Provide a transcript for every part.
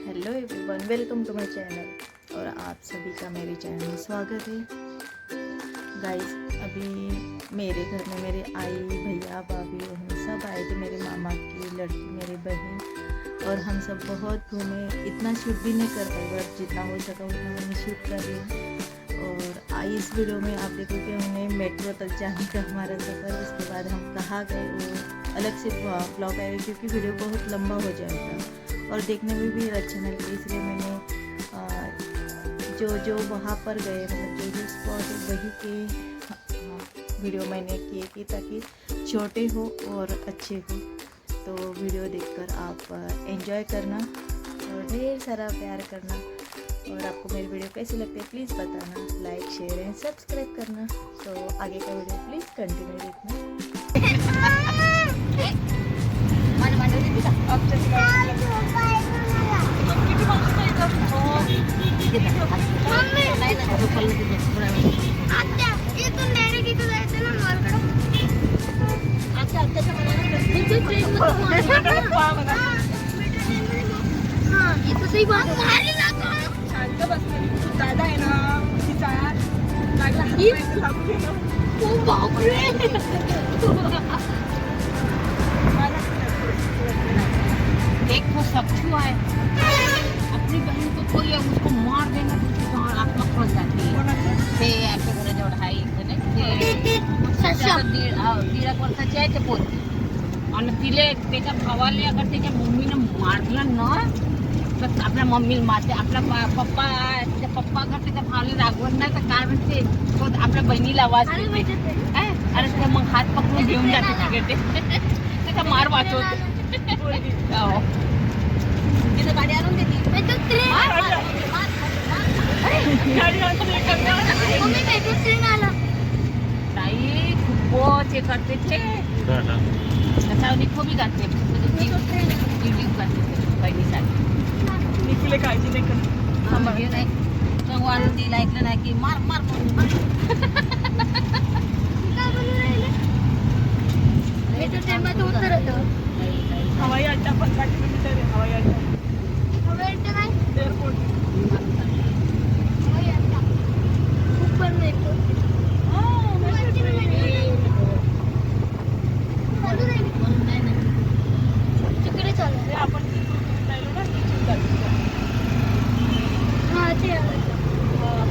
Hello everyone, welcome to my channel और आप सभी का मेरे चैनल में स्वागत है। गाइस, अभी मेरे घर में मेरे आई, भैया, भाभी बहन सब आए थे। मेरे मामा की लड़की, मेरी बहन, और हम सब बहुत घूमे। इतना शूट भी नहीं कर पाए, बट जितना हो सका उतना मैंने शूट कर लिया। और आई इस वीडियो में आप देखोगे हमने मेट्रो तक जाने का हमारा सफ़र, उसके बाद हम कहाँ गए वो अलग से ब्लॉग आएगा, क्योंकि वीडियो बहुत लंबा हो जाएगा और देखने में भी अच्छा नहीं लगेगा। इसलिए मैंने जो वहाँ पर गए, मतलब जो स्पॉट वही के वीडियो मैंने किए कि ताकि छोटे हो और अच्छे हो। तो वीडियो देखकर आप एंजॉय करना और ढेर सारा प्यार करना। और आपको मेरी वीडियो कैसी लगती है प्लीज़ बताना, लाइक शेयर एंड सब्सक्राइब करना। तो आगे का वीडियो प्लीज़ कंटिन्यू देखना। सही बात शांत बस दादा आहे ना तिचा लागला बापरे एक तो सच्चू है, अपनी बहन को कोई उसको मार देना तो आत्मा खोल जाती है। जेवढं आहे दीड वर्षाची आहे ते पोरगी, आणि तिले त्याच्या भावाले अगर त्याच्या मम्मीनं मारलं ना तर आपल्या मम्मीला मारते, आपला पप्पा त्याच्या पप्पा अगर त्याच्या भावाला रागवत नाही तर काय म्हणते तो आपल्या बहिणीला आवाज देते, अरे ते मग हात पकडून घेऊन जाते तिकडे, त्याचा मार वाचवते. तिथं गाडी आणून देते, ताई खूपच हे करते ते त्याचा निखो बी घातले, युट्यूब घातले बहिणीसाठी. निखिले काळजी नाही करत नाही, चव्हाण तिला ऐकलं नाही की मार मार म्हणून हवाई अड्डा 15 किलोमीटर आहे. हवाई अड्डा काय एअरपोर्ट तिकडे चालू आपण राहिलो ना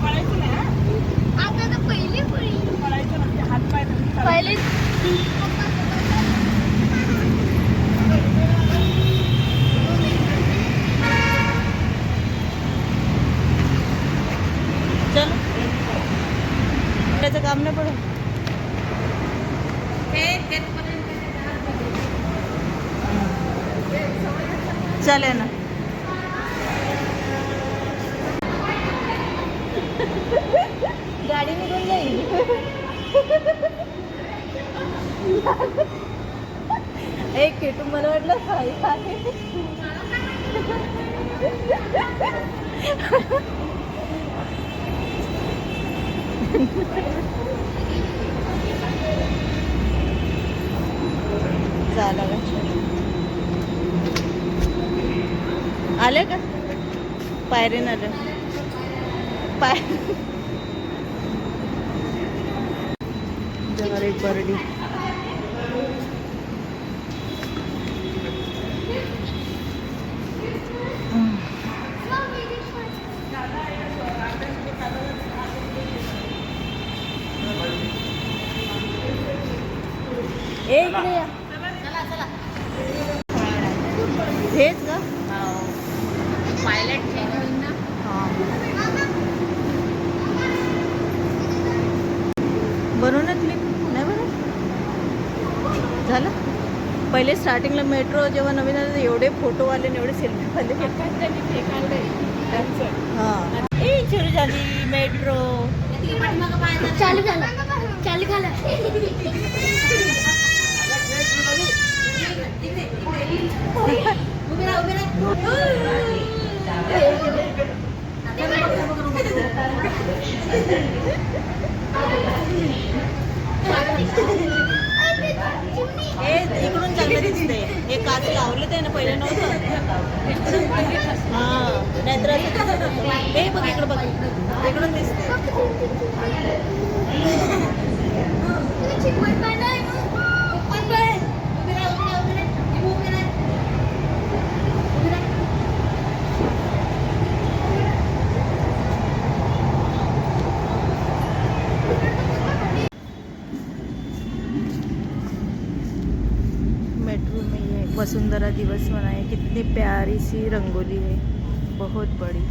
पळायचं नाही. आता तर पहिली पळायचं ना, हात पाय पहिले चल त्याचं काम नाही पडत. चले ना, गाडी निघून जाईल. एक केटू मला वाटलं काय झालं आले का पायरीन आलं पाय जरा एक बरडी. एक हेच का पायलट ना. बनवून क्लिप नाही बरं झालं. पहिले स्टार्टिंगला मेट्रो जेव्हा नवीन आलं एवढे फोटो आले, एवढे सेल्फी खाल्ले. हां ए सुरू झाली मेट्रो, चालू झालं चालू झालं. इकडून चांगलं दिसतंय. हे असं लावलं ते ना पहिले नव्हतं हा नाहीतर असं हे बघ इकडं बघ इकडून दिसते मेट्रो में ये वसुंधरा दिवस मनाए कितनी प्यारी सी रंगोली है बहुत बड़ी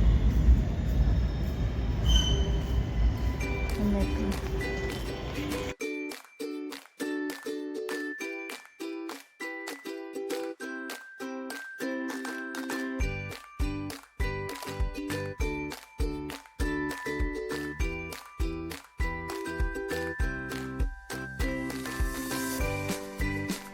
मेट्रो